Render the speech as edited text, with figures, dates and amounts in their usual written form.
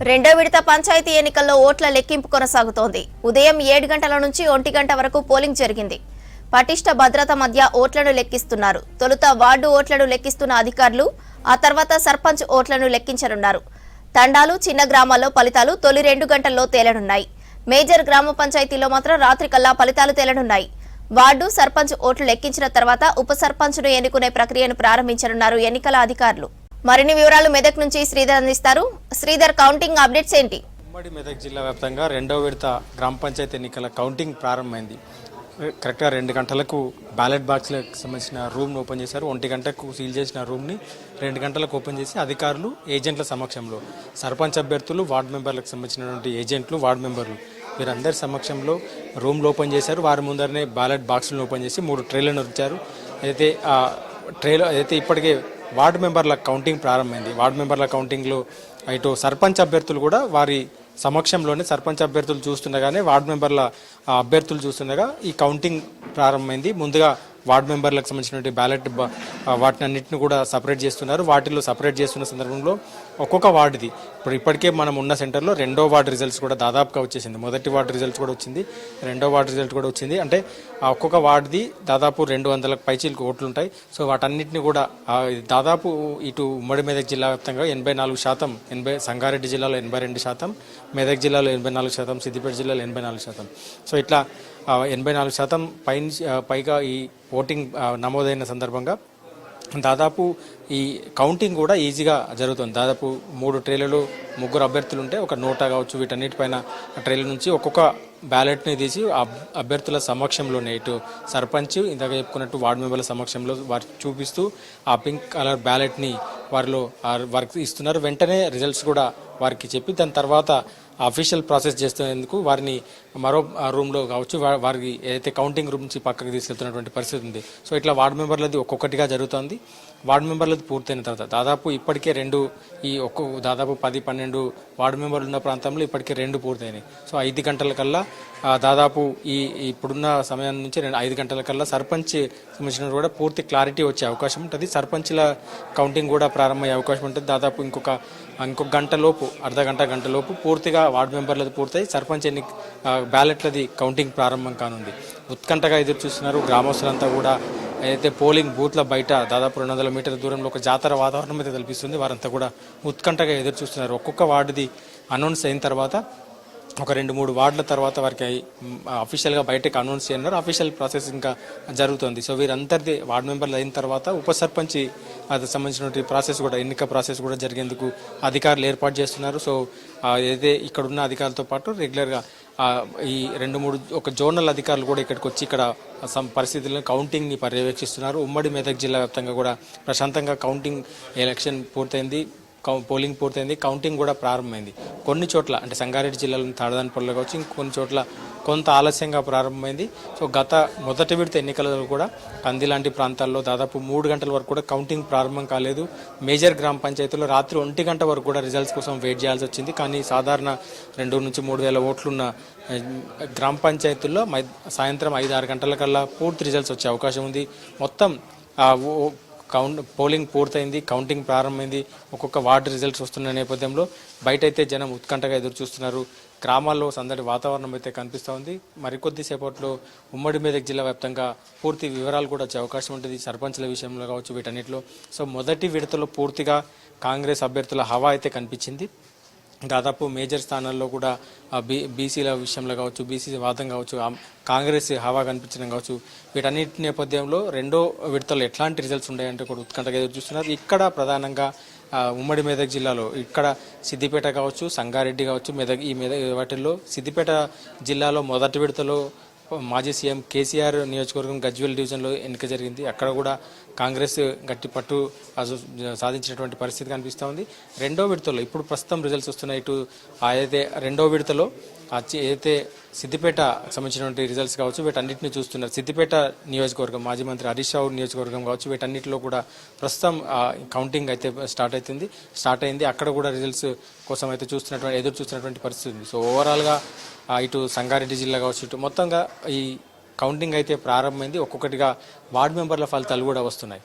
రెండో విడత పంచాయతీ ఎన్నికల్లో ఓట్ల లెక్కింపు కొనసాగుతోంది. ఉదయం 7 గంటల నుంచి 1 గంట వరకు పోలింగ్ జరిగింది. పటిష్ట భద్రత మధ్య ఓట్లను లెక్కిస్తున్నారు. తొలుత వార్డు ఓట్లను లెక్కిస్తున్న అధికారులు ఆ తర్వాత సర్పంచ్ ఓట్లను లెక్కించనున్నారు. తండాలు, చిన్న గ్రామాల్లో ఫలితాలు తొలి 2 గంటల్లో తేలనున్నాయి. మేజర్ గ్రామ పంచాయతీలో మాత్రం రాత్రికల్లా ఫలితాలు తేలనున్నాయి. వార్డు, సర్పంచ్ ఓట్లు లెక్కించిన తర్వాత ఉప సర్పంచ్ను ఎన్నుకునే ప్రక్రియను ప్రారంభించనున్నారు ఎన్నికల అధికారులు. మరిన్ని వివరాలు మెదక్ నుంచి శ్రీధర్ అందిస్తారు. శ్రీధర్, కౌంటింగ్ అప్డేట్స్ ఏంటి? ఉమ్మడి మెదక్ జిల్లా వ్యాప్తంగా రెండవ విడత గ్రామ పంచాయతీ ఎన్నికల కౌంటింగ్ ప్రారంభమైంది. కరెక్ట్గా 2 గంటలకు బ్యాలెట్ బాక్స్లకు సంబంధించిన రూమ్ను ఓపెన్ చేశారు. 1 గంటకు సీల్ చేసిన రూమ్ని 2 గంటలకు ఓపెన్ చేసి అధికారులు, ఏజెంట్ల సమక్షంలో సర్పంచ్ అభ్యర్థులు, వార్డు మెంబర్లకు సంబంధించినటువంటి ఏజెంట్లు, వార్డు మెంబర్లు వీరందరి సమక్షంలో రూమ్లు ఓపెన్ చేశారు. వారి ముందరనే బ్యాలెట్ బాక్సులను ఓపెన్ చేసి 3 ట్రేలను ఉంచారు. అయితే ఆ ట్రేలో ఇప్పటికే వార్డు మెంబర్ల కౌంటింగ్ ప్రారంభమైంది. వార్డు మెంబర్ల కౌంటింగ్లో ఇటు సర్పంచ్ అభ్యర్థులు కూడా వారి సమక్షంలోనే సర్పంచ్ అభ్యర్థులు చూస్తుండగానే వార్డు మెంబర్ల అభ్యర్థులు చూస్తుండగా ఈ కౌంటింగ్ ప్రారంభమైంది. ముందుగా వార్డు మెంబర్లకు సంబంధించినటువంటి బ్యాలెట్ వాటిని అన్నింటిని కూడా సపరేట్ చేస్తున్నారు. వాటిలో సపరేట్ చేస్తున్న సందర్భంలో ఒక్కొక్క వార్డుది ఇప్పటికే మనం ఉన్న సెంటర్లో రెండో వార్డు రిజల్ట్స్ కూడా దాదాపుగా వచ్చేసింది. మొదటి వార్డు రిజల్ట్స్ కూడా వచ్చింది, రెండో వార్డు రిజల్ట్ కూడా వచ్చింది. అంటే ఆ ఒక్కొక్క వార్డుది దాదాపు 200లకు పైచీలకు ఓట్లు ఉంటాయి. సో వాటన్నిటిని కూడా దాదాపు ఇటు ఉమ్మడి మెదక్ జిల్లా వ్యాప్తంగా 84%, సంగారెడ్డి జిల్లాలో 82%, మెదక్ జిల్లాలో 84%, సిద్దిపేట జిల్లాలో 84%. సో ఇట్లా 84% పైగా ఈ ఓటింగ్ నమోదైన సందర్భంగా దాదాపు ఈ కౌంటింగ్ కూడా ఈజీగా జరుగుతుంది. దాదాపు 3 ట్రేలలో 3 అభ్యర్థులు ఉంటే ఒక నోటా కావచ్చు, వీటన్నిటిపైన ట్రేల నుంచి ఒక్కొక్క బ్యాలెట్ని తీసి అభ్యర్థుల సమక్షంలోనే ఇటు సర్పంచ్ ఇందాక చెప్పుకున్నట్టు వార్డు మెంబర్ల సమక్షంలో వారికి చూపిస్తూ ఆ పింక్ కలర్ బ్యాలెట్ని వారికి ఇస్తున్నారు. వెంటనే రిజల్ట్స్ కూడా వారికి చెప్పి దాని తర్వాత అఫీషియల్ ప్రాసెస్ చేస్తున్నందుకు వారిని మరో రూమ్లో కావచ్చు, వారికి ఏదైతే కౌంటింగ్ రూమ్ నుంచి పక్కకు తీసుకెళ్తున్నటువంటి పరిస్థితి ఉంది. సో ఇట్లా వార్డు మెంబర్లది ఒక్కొక్కటిగా జరుగుతుంది. వార్డు మెంబర్లది పూర్తయిన తర్వాత దాదాపు ఇప్పటికే దాదాపు 10-12 వార్డు మెంబర్లు ఉన్న ప్రాంతంలో ఇప్పటికే 2 పూర్తయినాయి. సో 5 గంటల కల్లా దాదాపు ఇప్పుడున్న సమయం నుంచి 5 గంటల కల్లా సర్పంచ్ సంబంధించిన కూడా పూర్తి క్లారిటీ వచ్చే అవకాశం ఉంటుంది. సర్పంచ్ల కౌంటింగ్ కూడా ప్రారంభమయ్యే అవకాశం ఉంటుంది. దాదాపు ఇంకొక గంటలోపు, గంటలోపు పూర్తిగా వార్డు మెంబర్లది పూర్తయి సర్పంచ్ బ్యాలెట్లది కౌంటింగ్ ప్రారంభం కానుంది. ఉత్కంఠగా ఎదురు చూస్తున్నారు గ్రామస్తులంతా కూడా. అయితే పోలింగ్ బూత్ల బయట దాదాపు 200 మీటర్ల దూరంలో ఒక జాతర వాతావరణం అయితే కల్పిస్తుంది. వారంతా కూడా ఉత్కంఠగా ఎదురు చూస్తున్నారు. ఒక్కొక్క వార్డుది అనౌన్స్ అయిన తర్వాత ఒక 2-3 వార్డుల తర్వాత వారికి అఫీషియల్గా బయటకు అనౌన్స్ చేయన్నారు. అఫీషియల్ ప్రాసెస్ ఇంకా జరుగుతుంది. సో వీరందరిది వార్డు మెంబర్లు అయిన తర్వాత ఉప సర్పంచ్ అది సంబంధించినటువంటి ప్రాసెస్ కూడా, ఎన్నిక ప్రాసెస్ కూడా జరిగేందుకు అధికారులు ఏర్పాటు చేస్తున్నారు. సో ఏదైతే ఇక్కడ ఉన్న అధికారులతో పాటు రెగ్యులర్గా ఈ 2-3 ఒక జోనల్ అధికారులు కూడా ఇక్కడికి వచ్చి ఇక్కడ పరిస్థితులను కౌంటింగ్ని పర్యవేక్షిస్తున్నారు. ఉమ్మడి మెదక్ జిల్లా వ్యాప్తంగా కూడా ప్రశాంతంగా కౌంటింగ్ ఎలక్షన్ పూర్తయింది, పోలింగ్ పూర్తయింది, కౌంటింగ్ కూడా ప్రారంభమైంది. కొన్ని చోట్ల అంటే సంగారెడ్డి జిల్లాలోని తాడదానిపల్లిలో కావచ్చు, ఇంకొన్ని చోట్ల కొంత ఆలస్యంగా ప్రారంభమైంది. సో మొదటి విడత ఎన్నికలలో కూడా కంది లాంటి ప్రాంతాల్లో దాదాపు 3 గంటల వరకు కూడా కౌంటింగ్ ప్రారంభం కాలేదు. మేజర్ గ్రామ పంచాయతీలో రాత్రి 1 గంట వరకు కూడా రిజల్ట్స్ కోసం వెయిట్ చేయాల్సి వచ్చింది. కానీ సాధారణ 2 నుంచి 3 వేల ఓట్లున్న గ్రామ పంచాయతీల్లో సాయంత్రం 5-6 గంటల కల్లా పూర్తి రిజల్ట్స్ వచ్చే అవకాశం ఉంది. మొత్తం పోలింగ్ పూర్తయింది, కౌంటింగ్ ప్రారంభమైంది. ఒక్కొక్క వార్డు రిజల్ట్స్ వస్తున్న నేపథ్యంలో బయట అయితే జనం ఉత్కంఠగా ఎదురు చూస్తున్నారు. గ్రామాల్లో సందడి వాతావరణం అయితే కనిపిస్తూ ఉంది. మరికొద్ది సేపట్లో ఉమ్మడి మెదక్ జిల్లా వ్యాప్తంగా పూర్తి వివరాలు కూడా వచ్చే అవకాశం ఉంటుంది, సర్పంచ్ల విషయంలో కావచ్చు, వీటన్నిటిలో. సో మొదటి విడతలో పూర్తిగా కాంగ్రెస్ అభ్యర్థుల హవా అయితే కనిపించింది. దాదాపు మేజర్ స్థానాల్లో కూడా బీసీల విషయంలో కావచ్చు, బీసీ వాదం కావచ్చు, కాంగ్రెస్ హవా కనిపించడం కావచ్చు, వీటన్నిటి నేపథ్యంలో రెండో విడతలో ఎట్లాంటి రిజల్ట్స్ ఉన్నాయంటే కూడా ఉత్కంఠగా ఎదురు చూస్తున్నారు. ఇక్కడ ప్రధానంగా ఉమ్మడి మెదక్ జిల్లాలో ఇక్కడ సిద్దిపేట కావచ్చు, సంగారెడ్డి కావచ్చు, వాటిల్లో సిద్దిపేట జిల్లాలో మొదటి విడతలో మాజీ సీఎం కేసీఆర్ నియోజకవర్గం గజ్వేల్ డివిజన్లో ఎన్నిక జరిగింది. అక్కడ కూడా కాంగ్రెస్ గట్టి పట్టు సాధించినటువంటి పరిస్థితి కనిపిస్తూ ఉంది. రెండో విడతలో ఇప్పుడు ప్రస్తుతం రిజల్ట్స్ వస్తున్నాయి. ఇటు అయితే రెండో విడతలో ఏదైతే సిద్దిపేట సంబంధించినటువంటి రిజల్ట్స్ కావచ్చు, వీటన్నిటిని చూస్తున్నారు. సిద్దిపేట నియోజకవర్గం మాజీ మంత్రి హరీష్ రావు నియోజకవర్గం కావచ్చు, వీటన్నిటిలో కూడా ప్రస్తుతం కౌంటింగ్ అయితే స్టార్ట్ అయింది. అక్కడ కూడా రిజల్ట్స్ కోసం అయితే ఎదురు చూస్తున్నటువంటి పరిస్థితి ఉంది. సో ఓవరాల్గా ఇటు సంగారెడ్డి జిల్లా కావచ్చు, ఇటు మొత్తంగా ఈ కౌంటింగ్ అయితే ప్రారంభమైంది. ఒక్కొక్కటిగా వార్డు మెంబర్ల ఫలితాలు కూడా వస్తున్నాయి.